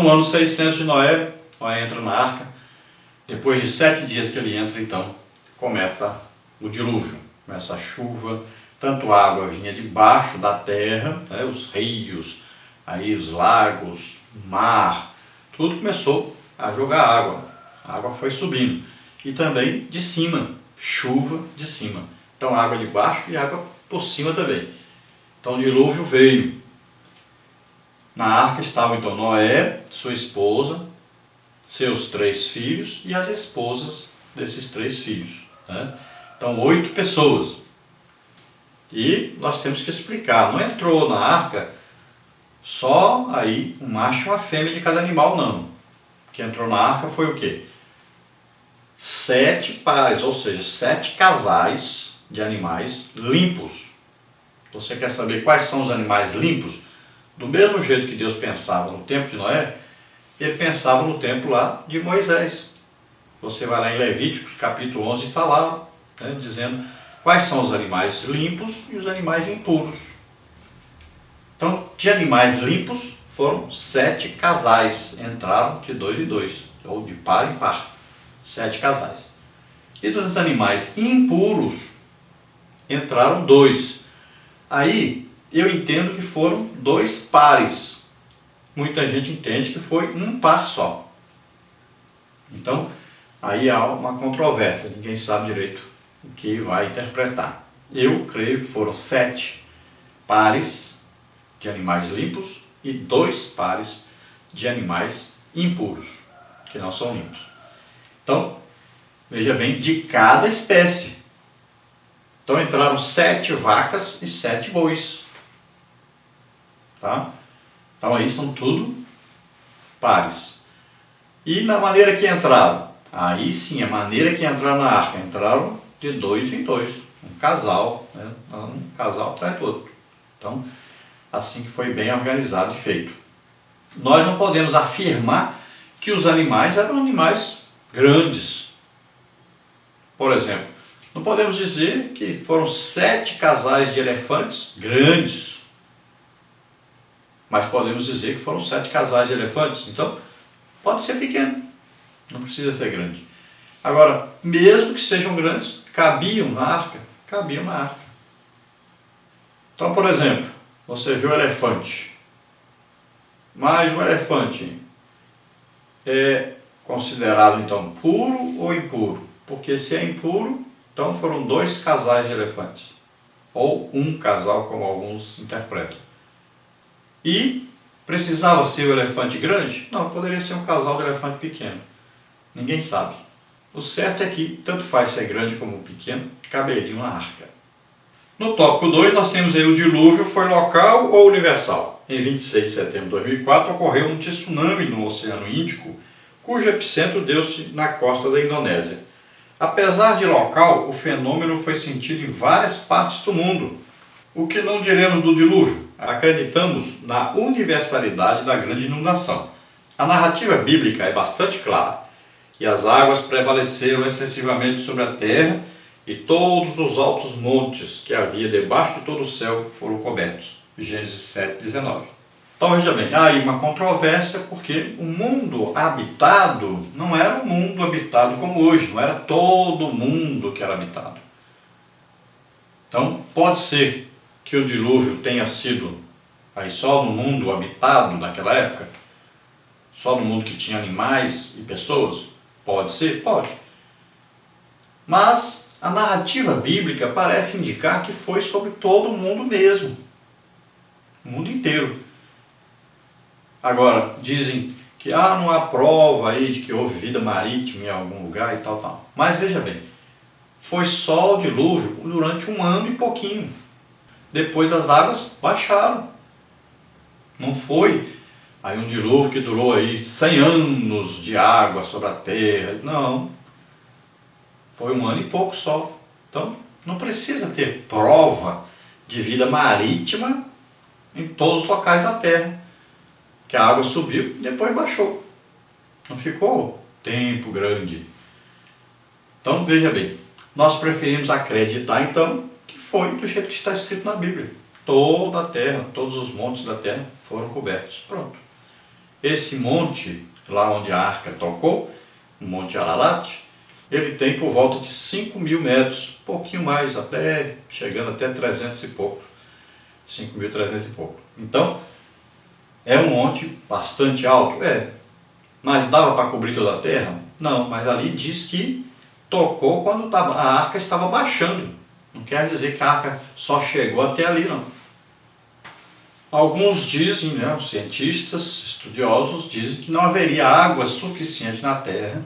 no ano 600 de Noé, Noé entra na arca. Depois de 7 dias que ele entra, então, começa o dilúvio, começa a chuva. Tanto a água vinha debaixo da terra, né, os rios, aí os lagos, o mar, tudo começou a jogar água. A água foi subindo. E também de cima, chuva de cima. Então água de baixo e água por cima também. Então o dilúvio veio. Na arca estavam então Noé, sua esposa, seus 3 filhos e as esposas desses 3 filhos. Né? Então 8 pessoas. E nós temos que explicar, não entrou na arca só aí um macho e uma fêmea de cada animal, não. O que entrou na arca foi o quê? 7 pares, ou seja, 7 casais de animais limpos. Você quer saber quais são os animais limpos? Do mesmo jeito que Deus pensava no tempo de Noé, ele pensava no tempo lá de Moisés. Você vai lá em Levíticos, capítulo 11, está lá, né, dizendo quais são os animais limpos e os animais impuros. Então, de animais limpos, foram 7 casais, entraram de 2 em 2, ou de par em par, 7 casais. E dos animais impuros, entraram 2. Aí, eu entendo que foram 2 pares. Muita gente entende que foi um par só. Então, aí há uma controvérsia, ninguém sabe direito o que vai interpretar. Eu creio que foram 7 pares de animais limpos e 2 pares de animais impuros, que não são limpos. Então, veja bem, de cada espécie. Então entraram 7 vacas e 7 bois. Tá? Então aí são tudo pares. E na maneira que entraram? Aí sim, a maneira que entraram na arca, entraram de 2 em 2. Um casal, né? Um casal atrás do outro. Então, assim que foi bem organizado e feito. Nós não podemos afirmar que os animais eram animais grandes. Por exemplo, não podemos dizer que foram 7 casais de elefantes grandes. Mas podemos dizer que foram 7 casais de elefantes. Então, pode ser pequeno. Não precisa ser grande. Agora, mesmo que sejam grandes, cabiam na arca. Cabiam na arca. Então, por exemplo, você viu o elefante. Mas o elefante é considerado, então, puro ou impuro? Porque se é impuro, então foram 2 casais de elefantes. Ou um casal, como alguns interpretam. E precisava ser o elefante grande? Não, poderia ser um casal de elefante pequeno. Ninguém sabe. O certo é que, tanto faz ser grande como pequeno, caberia na arca. No tópico 2, nós temos aí o dilúvio foi local ou universal. Em 26 de setembro de 2004, ocorreu um tsunami no Oceano Índico, cujo epicentro deu-se na costa da Indonésia. Apesar de local, o fenômeno foi sentido em várias partes do mundo. O que não diremos do dilúvio? Acreditamos na universalidade da grande inundação. A narrativa bíblica é bastante clara, que as águas prevaleceram excessivamente sobre a terra e todos os altos montes que havia debaixo de todo o céu foram cobertos. Gênesis 7:19. Então veja bem, há aí uma controvérsia porque o mundo habitado não era um mundo habitado como hoje, não era todo mundo que era habitado. Então pode ser que o dilúvio tenha sido aí só no mundo habitado naquela época, só no mundo que tinha animais e pessoas? Pode ser? Pode. Mas a narrativa bíblica parece indicar que foi sobre todo o mundo mesmo. O mundo inteiro. Agora, dizem que não há prova aí de que houve vida marítima em algum lugar e tal. Mas veja bem, foi só o dilúvio durante 1 ano e pouquinho. Depois as águas baixaram. Não foi aí um dilúvio que durou aí 100 anos de água sobre a terra. Não. Foi 1 ano e pouco só. Então, não precisa ter prova de vida marítima em todos os locais da terra. Que a água subiu e depois baixou. Não ficou tempo grande. Então, veja bem. Nós preferimos acreditar, então, que foi do jeito que está escrito na Bíblia. Toda a terra, todos os montes da terra foram cobertos. Pronto. Esse monte, lá onde a arca tocou, o Monte Ararat, ele tem por volta de 5.000 metros, um pouquinho mais, até chegando até 300 e pouco, 5.300 e pouco. Então, é um monte bastante alto, mas dava para cobrir toda a terra? Não, mas ali diz que tocou quando a arca estava baixando. Não quer dizer que a arca só chegou até ali, não. Alguns dizem, os cientistas, estudiosos, dizem que não haveria água suficiente na terra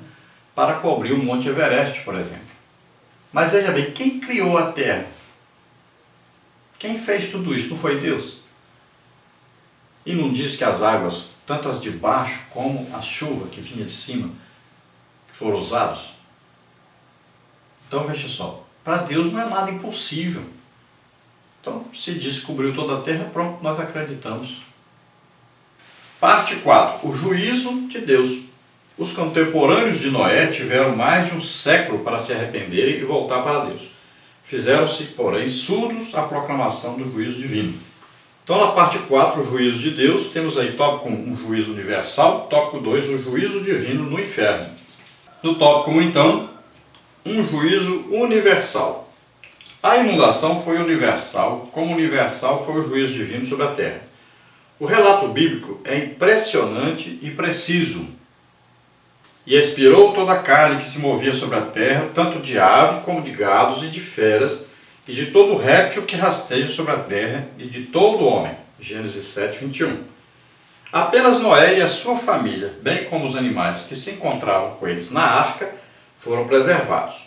para cobrir o Monte Everest, por exemplo. Mas veja bem, quem criou a terra? Quem fez tudo isso? Não foi Deus? E não diz que as águas, tanto as de baixo como a chuva que vinha de cima, que foram usados? Então veja só, para Deus não é nada impossível. Então, se diz que cobriu toda a terra, pronto, nós acreditamos. Parte 4. O juízo de Deus. Os contemporâneos de Noé tiveram mais de um século para se arrependerem e voltar para Deus. Fizeram-se, porém, surdos à proclamação do juízo divino. Então, na parte 4, o juízo de Deus, temos aí tópico 1, um juízo universal, tópico 2, o juízo divino no inferno. No tópico 1, então, um juízo universal. A inundação foi universal, como universal foi o juízo divino sobre a terra. O relato bíblico é impressionante e preciso. E expirou toda a carne que se movia sobre a terra, tanto de ave como de gados e de feras, e de todo réptil que rasteja sobre a terra, e de todo homem. Gênesis 7, 21. Apenas Noé e a sua família, bem como os animais que se encontravam com eles na arca, foram preservados.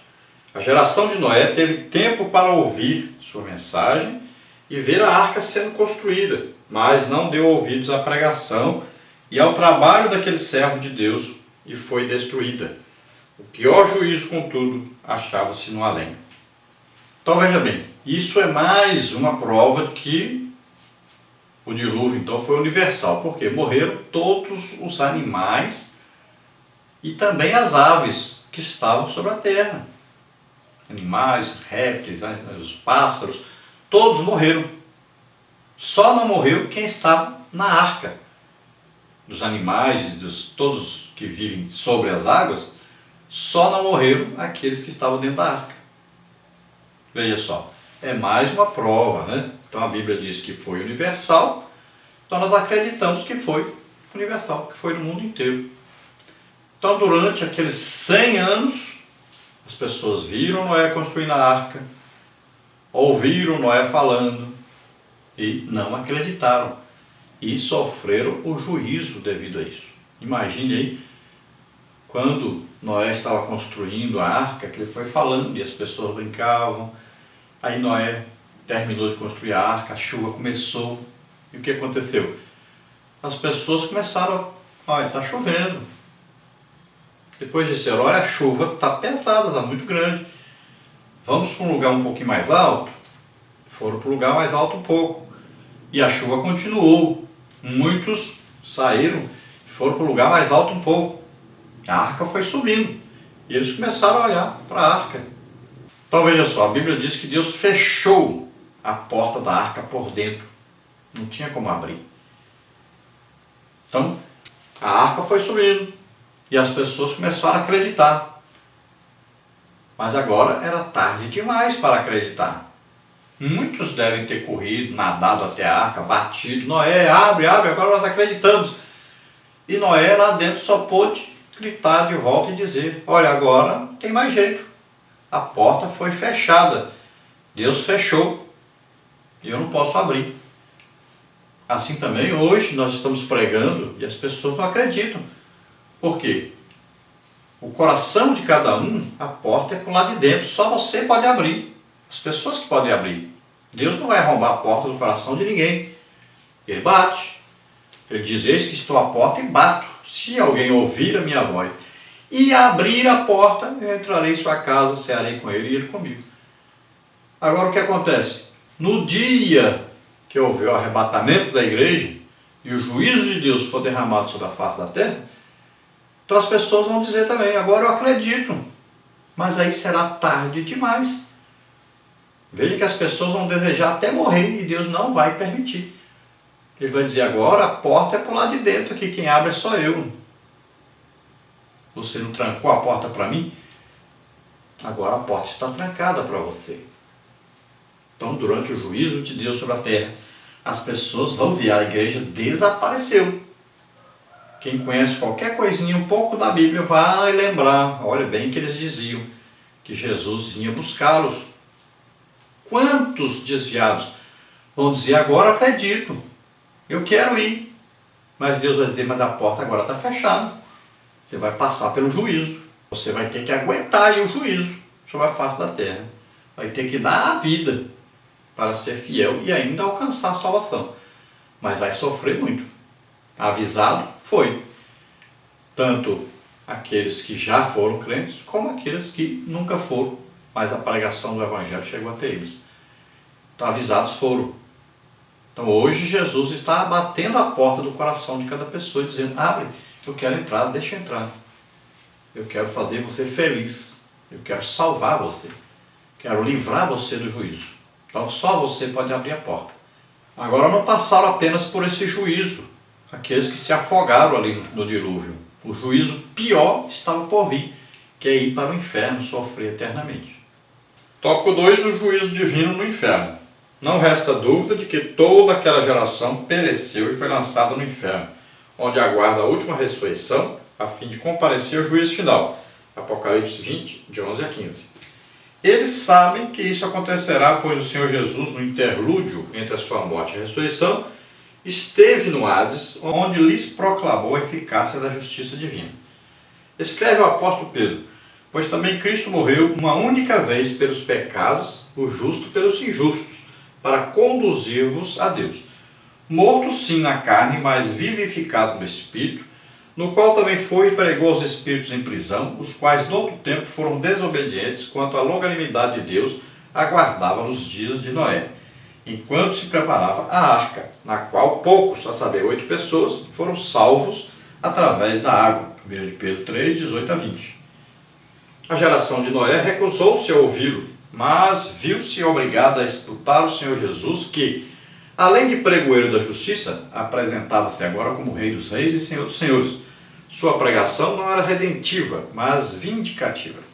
A geração de Noé teve tempo para ouvir sua mensagem e ver a arca sendo construída, mas não deu ouvidos à pregação e ao trabalho daquele servo de Deus e foi destruída. O pior juízo, contudo, achava-se no além. Então veja bem, isso é mais uma prova de que o dilúvio então foi universal, porque morreram todos os animais e também as aves que estavam sobre a terra. Animais, répteis, os pássaros, todos morreram. Só não morreu quem estava na arca. Dos animais, todos que vivem sobre as águas, só não morreram aqueles que estavam dentro da arca. Veja só, é mais uma prova, Então a Bíblia diz que foi universal, então nós acreditamos que foi universal, que foi no mundo inteiro. Então durante aqueles 100 anos, as pessoas viram Noé construindo a arca, ouviram Noé falando e não acreditaram e sofreram o juízo devido a isso. Imagine aí, quando Noé estava construindo a arca, que ele foi falando e as pessoas brincavam, aí Noé terminou de construir a arca, a chuva começou, e o que aconteceu? As pessoas começaram, olha, está chovendo. Depois disseram, olha, a chuva está pesada, está muito grande. Vamos para um lugar um pouquinho mais alto? Foram para um lugar mais alto um pouco. E a chuva continuou. Muitos saíram e foram para um lugar mais alto um pouco. A arca foi subindo. E eles começaram a olhar para a arca. Então veja só, a Bíblia diz que Deus fechou a porta da arca por dentro. Não tinha como abrir. Então, a arca foi subindo. E as pessoas começaram a acreditar. Mas agora era tarde demais para acreditar. Muitos devem ter corrido, nadado até a arca, batido. Noé, abre, agora nós acreditamos. E Noé lá dentro só pôde gritar de volta e dizer, olha, agora não tem mais jeito. A porta foi fechada. Deus fechou. E eu não posso abrir. Assim também hoje nós estamos pregando e as pessoas não acreditam. Por quê? O coração de cada um, a porta é por lá de dentro, só você pode abrir. As pessoas que podem abrir. Deus não vai arrombar a porta do coração de ninguém. Ele bate. Ele diz, eis que estou à porta e bato. Se alguém ouvir a minha voz e abrir a porta, eu entrarei em sua casa, cearei com ele e ele comigo. Agora o que acontece? No dia que houver o arrebatamento da igreja e o juízo de Deus for derramado sobre a face da terra, então as pessoas vão dizer também, agora eu acredito, mas aí será tarde demais. Veja que as pessoas vão desejar até morrer e Deus não vai permitir. Ele vai dizer, agora a porta é para o lado de dentro aqui, quem abre é só eu. Você não trancou a porta para mim? Agora a porta está trancada para você. Então, durante o juízo de Deus sobre a terra, as pessoas vão ver, a igreja desapareceu. Quem conhece qualquer coisinha, um pouco da Bíblia, vai lembrar, olha bem que eles diziam, que Jesus vinha buscá-los. Quantos desviados vão dizer, agora acredito, eu quero ir. Mas Deus vai dizer, mas a porta agora está fechada. Você vai passar pelo juízo. Você vai ter que aguentar aí o juízo sobre a face da terra. Vai ter que dar a vida para ser fiel e ainda alcançar a salvação. Mas vai sofrer muito. Avisado foi. Tanto aqueles que já foram crentes, como aqueles que nunca foram. Mas a pregação do Evangelho chegou até eles. Então avisados foram. Então hoje Jesus está batendo a porta do coração de cada pessoa, dizendo, abre, eu quero entrar, deixa eu entrar. Eu quero fazer você feliz. Eu quero salvar você. Quero livrar você do juízo. Então só você pode abrir a porta. Agora não passaram apenas por esse juízo aqueles que se afogaram ali no dilúvio. O juízo pior estava por vir, que é ir para o inferno sofrer eternamente. Tópico 2, o juízo divino no inferno. Não resta dúvida de que toda aquela geração pereceu e foi lançada no inferno, onde aguarda a última ressurreição, a fim de comparecer ao juízo final. Apocalipse 20, de 11 a 15. Eles sabem que isso acontecerá, pois o Senhor Jesus, no interlúdio entre a sua morte e a ressurreição, esteve no Hades, onde lhes proclamou a eficácia da justiça divina. Escreve o apóstolo Pedro, pois também Cristo morreu uma única vez pelos pecados, o justo pelos injustos, para conduzir-vos a Deus. Morto sim na carne, mas vivificado no Espírito, no qual também foi e pregou aos espíritos em prisão, os quais noutro tempo foram desobedientes quanto à longanimidade de Deus aguardava nos dias de Noé, enquanto se preparava a arca, na qual poucos, a saber 8 pessoas, foram salvos através da água. 1 Pedro 3, 18 a 20. A geração de Noé recusou-se a ouvi-lo, mas viu-se obrigada a escutar o Senhor Jesus, que, além de pregoeiro da justiça, apresentava-se agora como Rei dos Reis e Senhor dos Senhores. Sua pregação não era redentiva, mas vindicativa.